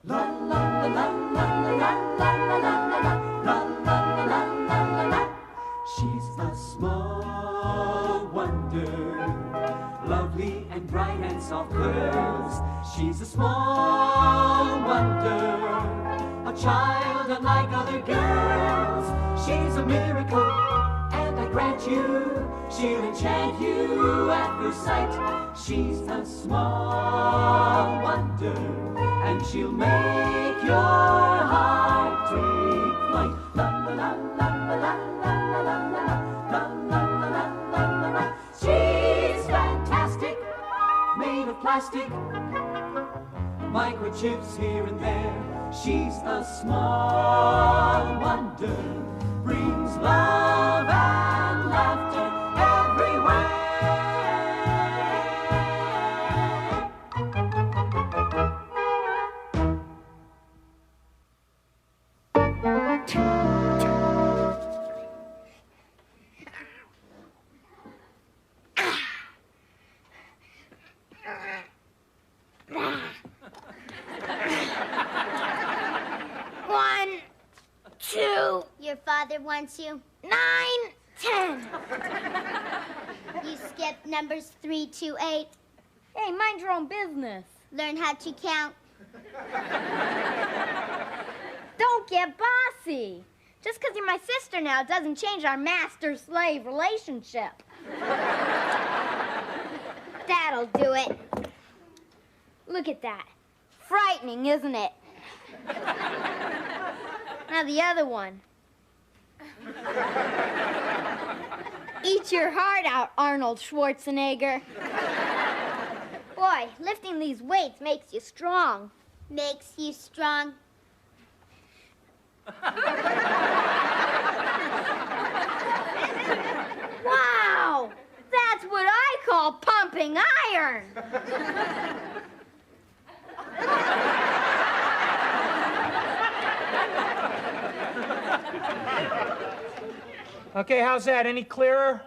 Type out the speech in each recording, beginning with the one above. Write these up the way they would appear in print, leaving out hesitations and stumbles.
La la la la la la la la la la la la la. She's a small wonder, lovely and bright and soft curves. She's a small wonder, a child unlike other girls. She's a miracle, and I grant you, she'll enchant you at first sight. She's a small wonder, and she'll make your heart take flight. La la la la la la la la la la la la. She's fantastic, made of plastic, microchips here and there. She's a small wonder, brings love and laughter everywhere. Your father wants you. 9, 10. You skipped numbers 3 to 8. Hey, mind your own business. Learn how to count. Don't get bossy. Just because you're my sister now doesn't change our master-slave relationship. That'll do it. Look at that. Frightening, isn't it? Now the other one. Eat your heart out, Arnold Schwarzenegger. Boy, lifting these weights makes you strong. Makes you strong. Wow! That's what I call pumping iron. Okay, how's that? Any clearer?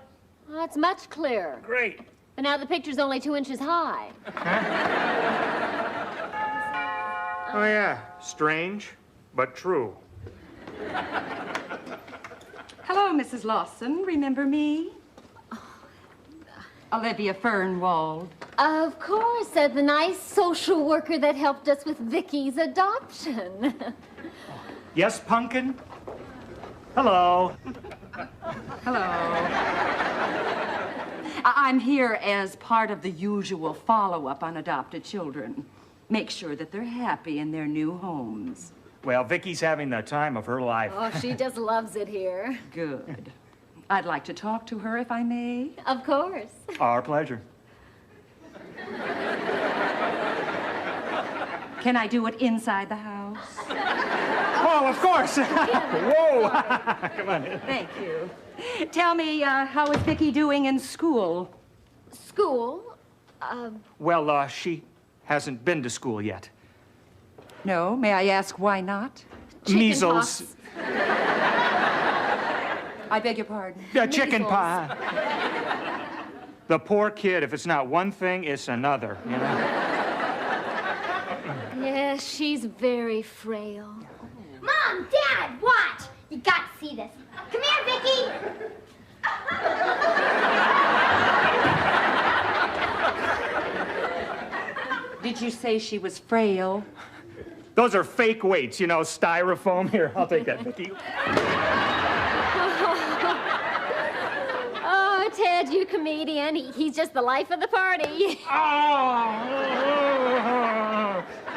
Oh, it's much clearer. Great. But now the picture's only 2 inches high. Oh, yeah. Strange, but true. Hello, Mrs. Lawson. Remember me? Olivia Fernwald. Of course, the nice social worker that helped us with Vicky's adoption. Yes, Pumpkin? Hello. Hello. I'm here as part of the usual follow-up on adopted children. Make sure that they're happy in their new homes. Well, Vicky's having the time of her life. Oh, she just loves it here. Good. I'd like to talk to her, if I may. Of course. Our pleasure. Can I do it inside the house? Oh, of course. Whoa. Come on in. Thank you. Tell me, how is Vicki doing in school? School? Well, she hasn't been to school yet. No? May I ask why not? Measles. I beg your pardon? Chicken pie. The poor kid, if it's not one thing, it's another, you know? Yes, she's very frail. Mom, Dad, watch. You got to see this. Come here, Vicki. Did you say she was frail? Those are fake weights, you know, styrofoam. Here, I'll take that, Vicki. Oh, Ted, you comedian. He's just the life of the party. Oh!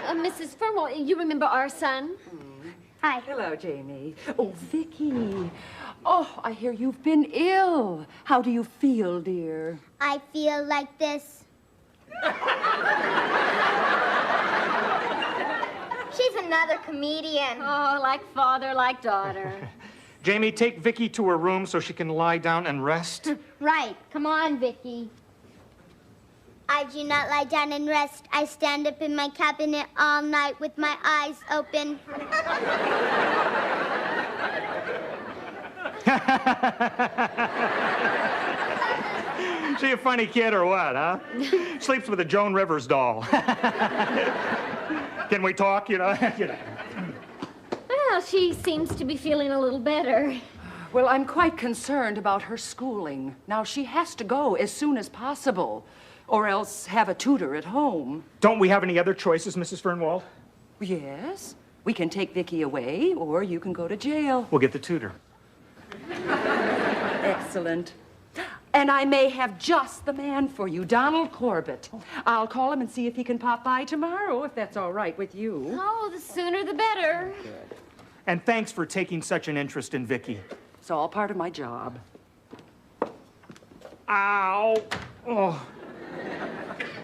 Mrs. Fernwell, you remember our son? Hi. Hello, Jamie. Oh, Vicki. Oh, I hear you've been ill. How do you feel, dear? I feel like this. She's another comedian. Oh, like father, like daughter. Jamie, take Vicki to her room so she can lie down and rest. Right. Come on, Vicki. I do not lie down and rest. I stand up in my cabinet all night with my eyes open. She a funny kid or what, huh? Sleeps with a Joan Rivers doll. Can we talk, you know? Well, she seems to be feeling a little better. Well, I'm quite concerned about her schooling. Now, she has to go as soon as possible, or else have a tutor at home. Don't we have any other choices, Mrs. Fernwald? Yes. We can take Vicki away, or you can go to jail. We'll get the tutor. Excellent. And I may have just the man for you, Donald Corbett. I'll call him and see if he can pop by tomorrow, if that's all right with you. Oh, the sooner the better. Good. And thanks for taking such an interest in Vicki. It's all part of my job. Ow. Oh.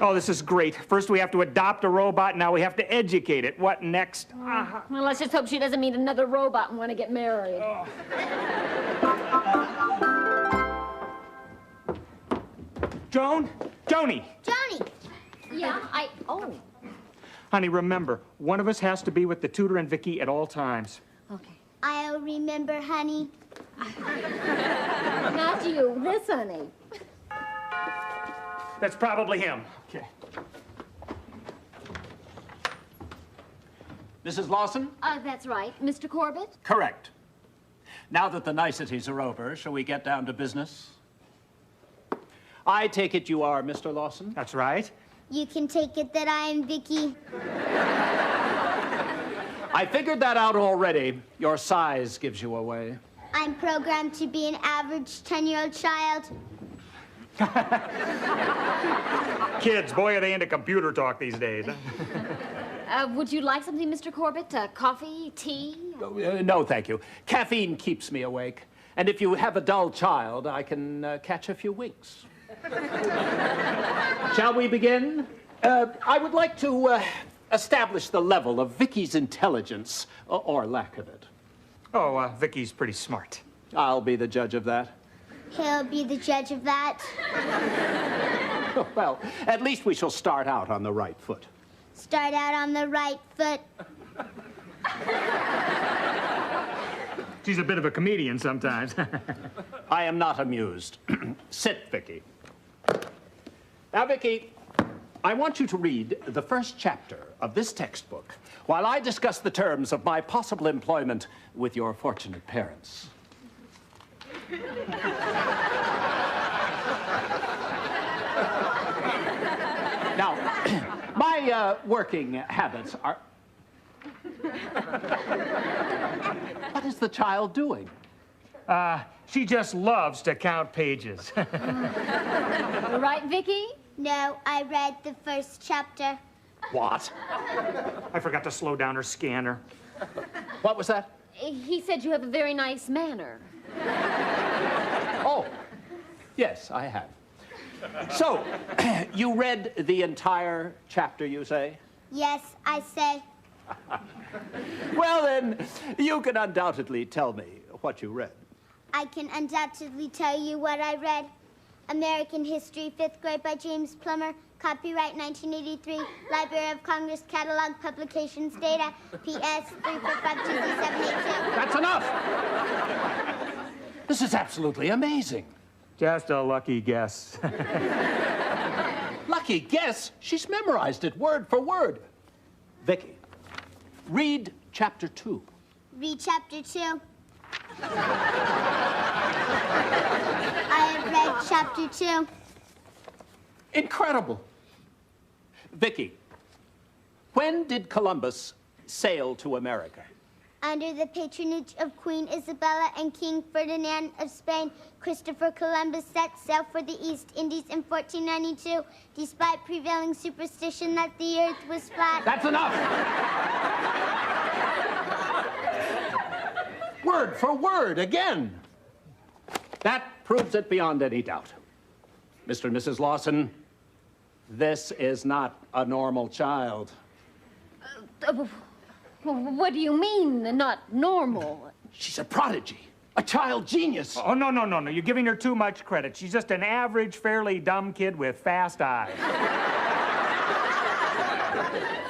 Oh, this is great. First we have to adopt a robot, now we have to educate it. What next? Well, let's just hope she doesn't meet another robot and want to get married. Oh. Joan? Joni! Johnny! Yeah, oh. Honey, remember, one of us has to be with the tutor and Vicki at all times. Okay. I'll remember, honey. Not you, this honey. That's probably him. Okay. Mrs. Lawson? That's right. Mr. Corbett? Correct. Now that the niceties are over, shall we get down to business? I take it you are Mr. Lawson? That's right. You can take it that I am Vicki. I figured that out already. Your size gives you away. I'm programmed to be an average 10-year-old child. Kids, boy, are they into computer talk these days. Would you like something, Mr. Corbett? Coffee, tea? No, thank you. Caffeine keeps me awake. And if you have a dull child, I can catch a few winks. Shall we begin? I would like to establish the level of Vicki's intelligence, or lack of it. Oh, Vicki's pretty smart. I'll be the judge of that. He'll be the judge of that. Well, at least we shall start out on the right foot. Start out on the right foot. She's a bit of a comedian sometimes. I am not amused. Sit, Vicki. Now, Vicki, I want you to read the first chapter of this textbook while I discuss the terms of my possible employment with your fortunate parents. Now, my working habits are... What is the child doing? She just loves to count pages. Right, Vicki? No, I read the first chapter. What? I forgot to slow down her scanner. What was that? He said you have a very nice manner. Oh, yes, I have. So, you read the entire chapter, you say? Yes, I say. Well, then, you can undoubtedly tell me what you read. I can undoubtedly tell you what I read. American History, 5th grade by James Plummer. Copyright 1983. Library of Congress Catalog Publications Data. PS 3452782. That's enough! This is absolutely amazing. Just a lucky guess. Lucky guess, she's memorized it word for word. Vicki, read chapter 2. Read chapter 2. I have read chapter 2. Incredible. Vicki, when did Columbus sail to America? Under the patronage of Queen Isabella and King Ferdinand of Spain, Christopher Columbus set sail for the East Indies in 1492, despite prevailing superstition that the earth was flat. That's enough! Word for word, again. That proves it beyond any doubt. Mr. and Mrs. Lawson, this is not a normal child. What do you mean, not normal? She's a prodigy, a child genius. Oh, no. You're giving her too much credit. She's just an average, fairly dumb kid with fast eyes.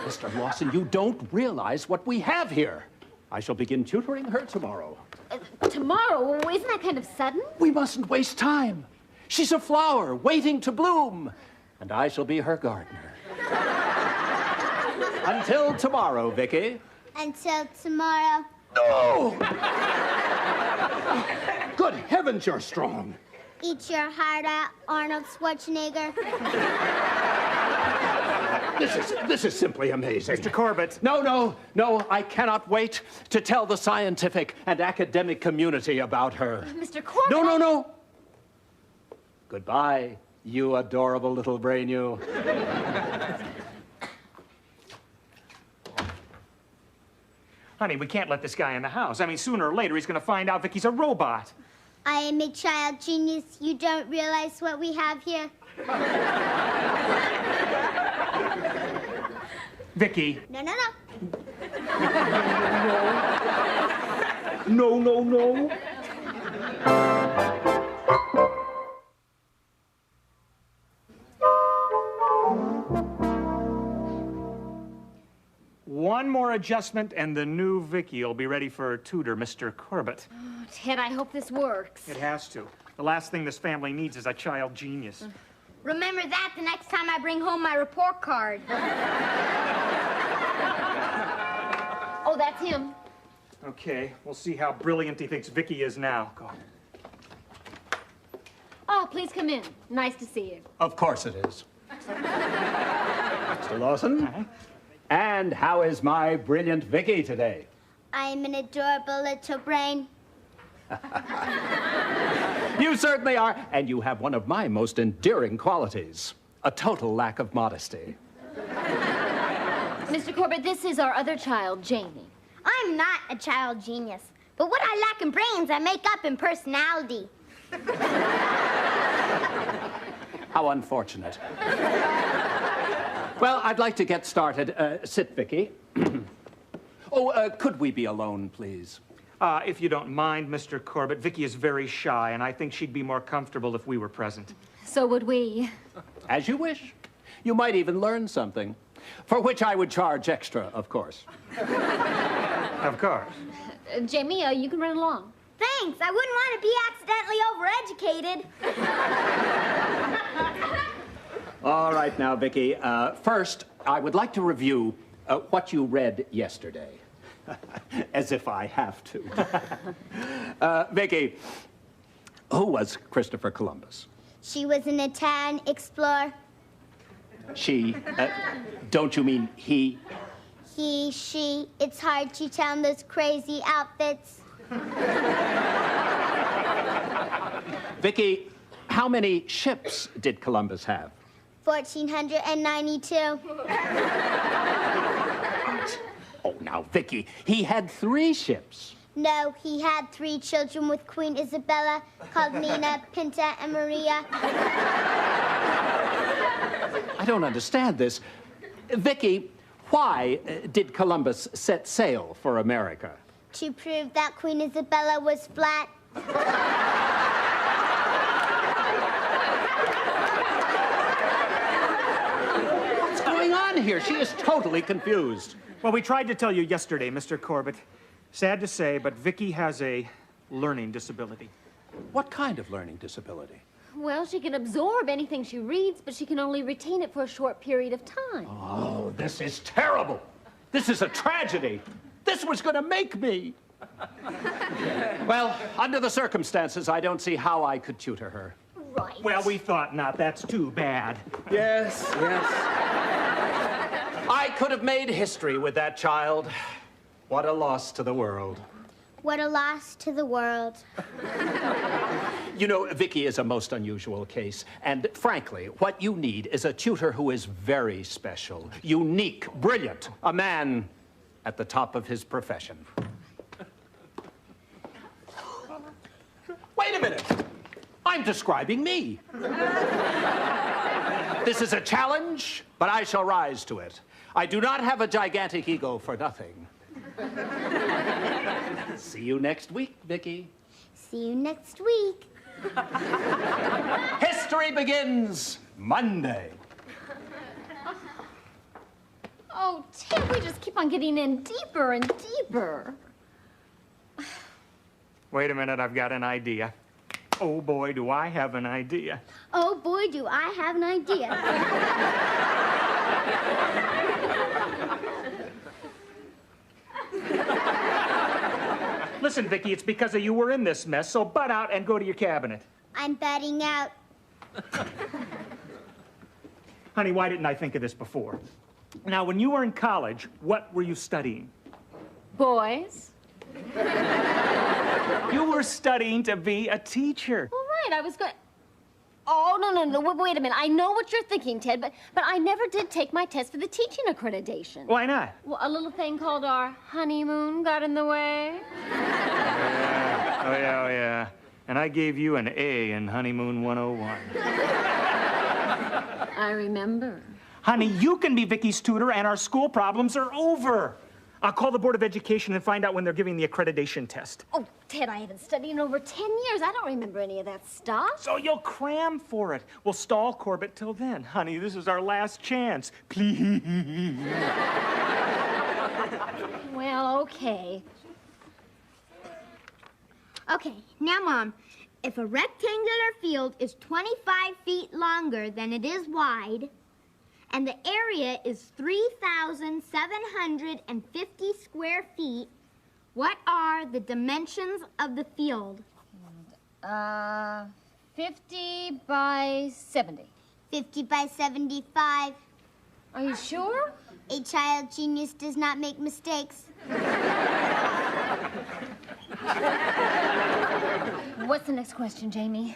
Mr. Lawson, you don't realize what we have here. I shall begin tutoring her tomorrow. Tomorrow? Isn't that kind of sudden? We mustn't waste time. She's a flower waiting to bloom, and I shall be her gardener. Until tomorrow, Vicki. Until tomorrow. No! Good heavens, you're strong. Eat your heart out, Arnold Schwarzenegger. This is simply amazing. Mr. Corbett. No, I cannot wait to tell the scientific and academic community about her. Mr. Corbett. No. Goodbye, you adorable little brain, you. Honey, we can't let this guy in the house. I mean, sooner or later, he's going to find out Vicky's a robot. I am a child genius. You don't realize what we have here. Vicky. No. No. One more adjustment, and the new Vicky will be ready for tutor, Mr. Corbett. Oh, Ted, I hope this works. It has to. The last thing this family needs is a child genius. Remember that the next time I bring home my report card. Oh, that's him. Okay, we'll see how brilliant he thinks Vicky is now. Go. Oh, please come in. Nice to see you. Of course it is. Mr. Lawson? And how is my brilliant Vicky today? I am an adorable little brain. You certainly are, and you have one of my most endearing qualities, a total lack of modesty. Mr. Corbett, this is our other child, Jamie. I'm not a child genius, but what I lack in brains, I make up in personality. How unfortunate. Well, I'd like to get started. Sit, Vicki. Could we be alone, please? If you don't mind, Mr. Corbett, Vicky is very shy, and I think she'd be more comfortable if we were present. So would we. As you wish. You might even learn something, for which I would charge extra, of course. Of course. Jamie, you can run along. Thanks, I wouldn't want to be accidentally overeducated. All right now, Vicki. First, I would like to review what you read yesterday. As if I have to. Vicki, who was Christopher Columbus? She was an Italian explorer. She? Don't you mean he? He, she. It's hard to tell in those crazy outfits. Vicki, how many ships did Columbus have? 1,492. Oh, now, Vicki, he had 3 ships. No, he had 3 children with Queen Isabella, called Nina, Pinta, and Maria. I don't understand this. Vicki, why did Columbus set sail for America? To prove that Queen Isabella was flat. What's going on here? She is totally confused. Well, we tried to tell you yesterday, Mr. Corbett. Sad to say, but Vicky has a learning disability. What kind of learning disability? Well, she can absorb anything she reads, but she can only retain it for a short period of time. Oh, this is terrible. This is a tragedy. This was going to make me. Well, under the circumstances, I don't see how I could tutor her. Right. Well, we thought not. That's too bad. Yes. I could have made history with that child. What a loss to the world. What a loss to the world. You know, Vicki is a most unusual case, and frankly, what you need is a tutor who is very special, unique, brilliant, a man at the top of his profession. Wait a minute. I'm describing me. This is a challenge, but I shall rise to it. I do not have a gigantic ego for nothing. See you next week, Vicki. See you next week. History begins Monday. Oh, Ted, we just keep on getting in deeper and deeper. Wait a minute, I've got an idea. Oh, boy, do I have an idea. Oh boy, do I have an idea. Listen, Vicki, it's because of you we're in this mess, so butt out and go to your cabinet. I'm batting out. Honey, why didn't I think of this before? Now, when you were in college, what were you studying? Boys? You were studying to be a teacher. All right, I was going... Oh, no, wait a minute. I know what you're thinking, Ted, but I never did take my test for the teaching accreditation. Why not? Well, a little thing called our honeymoon got in the way. Oh, yeah. And I gave you an A in Honeymoon 101. I remember. Honey, you can be Vicki's tutor and our school problems are over. I'll call the Board of Education and find out when they're giving the accreditation test. Oh, Ted, I haven't studied in over 10 years. I don't remember any of that stuff. So you'll cram for it. We'll stall Corbett till then. Honey, this is our last chance. Please. Well, okay. Okay, now, Mom, if a rectangular field is 25 feet longer than it is wide, and the area is 3,750 square feet, what are the dimensions of the field? 50 by 70. 50 by 75. Are you sure? A child genius does not make mistakes. What's the next question, Jamie?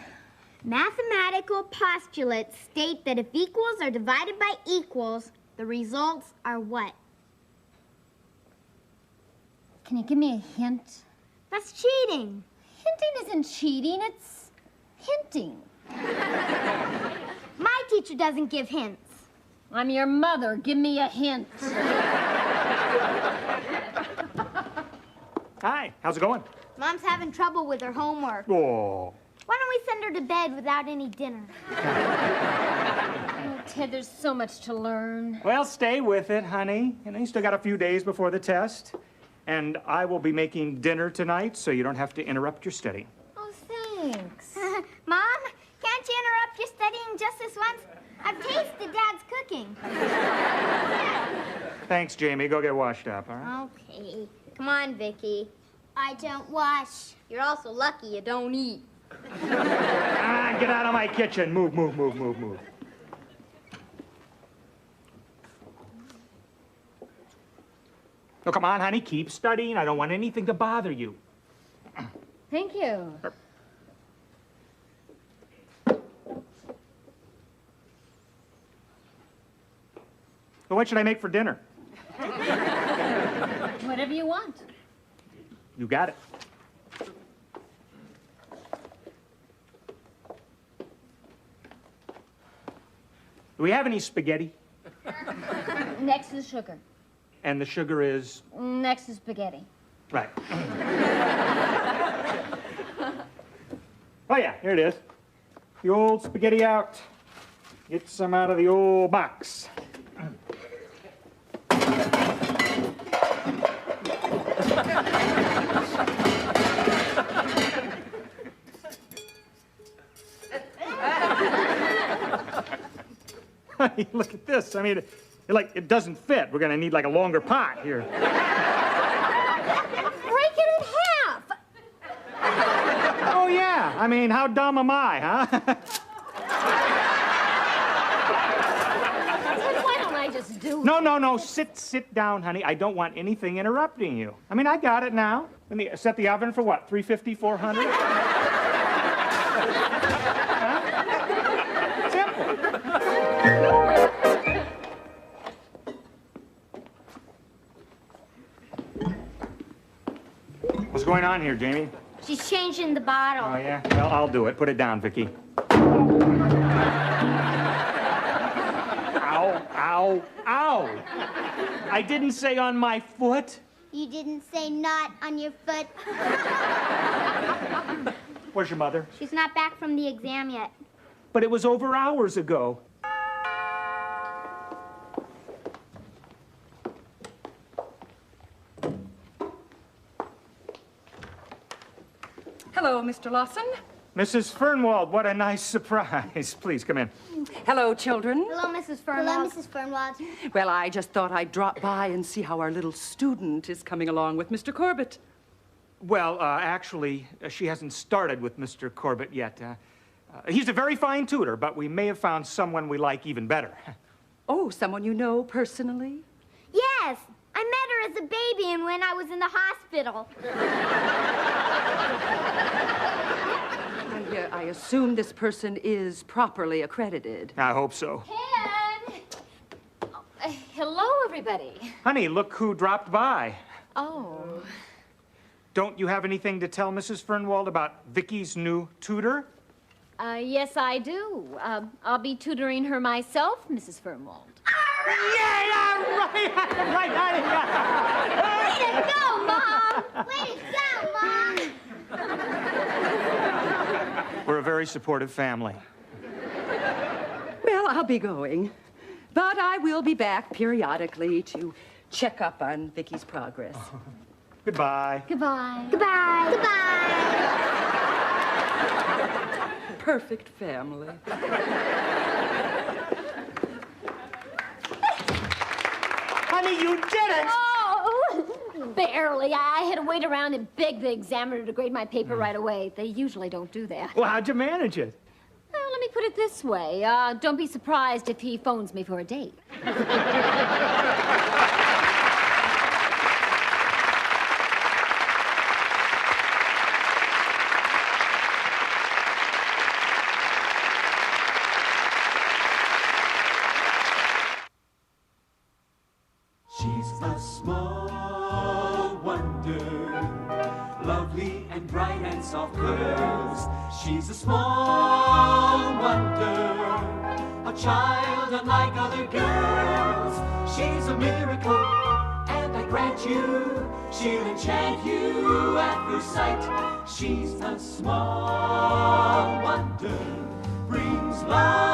Mathematical postulates state that if equals are divided by equals, the results are what? Can you give me a hint? That's cheating. Hinting isn't cheating, it's hinting. My teacher doesn't give hints. I'm your mother. Give me a hint. Hi, how's it going? Mom's having trouble with her homework. Oh. Why don't we send her to bed without any dinner? Oh, Ted, there's so much to learn. Well, stay with it, honey. You still got a few days before the test. And I will be making dinner tonight, so you don't have to interrupt your study. Oh, thanks. Mom, can't you interrupt your studying just this once? I've tasted Dad's cooking. Thanks, Jamie. Go get washed up, all right? Okay. Come on, Vicki. I don't wash. You're also lucky you don't eat. Get out of my kitchen. Move. Oh, come on, honey. Keep studying. I don't want anything to bother you. Thank you. Well, what should I make for dinner? Whatever you want. You got it. Do we have any spaghetti? Next is sugar. And the sugar is? Next is spaghetti. Right. Oh, yeah, here it is. The old spaghetti out. Get some out of the old box. Look at this. I mean, it doesn't fit. We're going to need, like, a longer pot here. Break it in half. Oh, yeah. I mean, how dumb am I, huh? Why don't I just do it? No. Sit down, honey. I don't want anything interrupting you. I mean, I got it now. Let me set the oven for what, 350, 400? Huh? Simple. What's going on here, Jamie? She's changing the bottle. Oh, yeah? Well, I'll do it. Put it down, Vicki. Ow. I didn't say on my foot. You didn't say not on your foot. Where's your mother? She's not back from the exam yet. But it was over hours ago. Hello, Mr. Lawson. Mrs. Fernwald, what a nice surprise. Please come in. Hello, children. Hello, Mrs. Fernwald. Hello, Mrs. Fernwald. Well, I just thought I'd drop by and see how our little student is coming along with Mr. Corbett. Well, actually, she hasn't started with Mr. Corbett yet. He's a very fine tutor, but we may have found someone we like even better. Oh, someone you know personally? Yes, I met her as a baby and when I was in the hospital. I assume this person is properly accredited. I hope so. Ted! Hello, everybody. Honey, look who dropped by. Oh. Don't you have anything to tell Mrs. Fernwald about Vicky's new tutor? Yes, I do. I'll be tutoring her myself, Mrs. Fernwald. Yeah, right, honey. Way to go, Mom! Way to go, Mom! We're a very supportive family. Well, I'll be going. But I will be back periodically to check up on Vicky's progress. Goodbye. Goodbye. Goodbye. Goodbye. Perfect family. Honey, you did it! Oh, barely. I had to wait around and beg the examiner to grade my paper right away. They usually don't do that. Well, how'd you manage it? Well, let me put it this way. Don't be surprised if he phones me for a date. She's a small wonder, lovely and bright and soft curves. She's a small wonder, a child unlike other girls. She's a miracle, and I grant you, she'll enchant you at first sight. She's a small wonder, brings love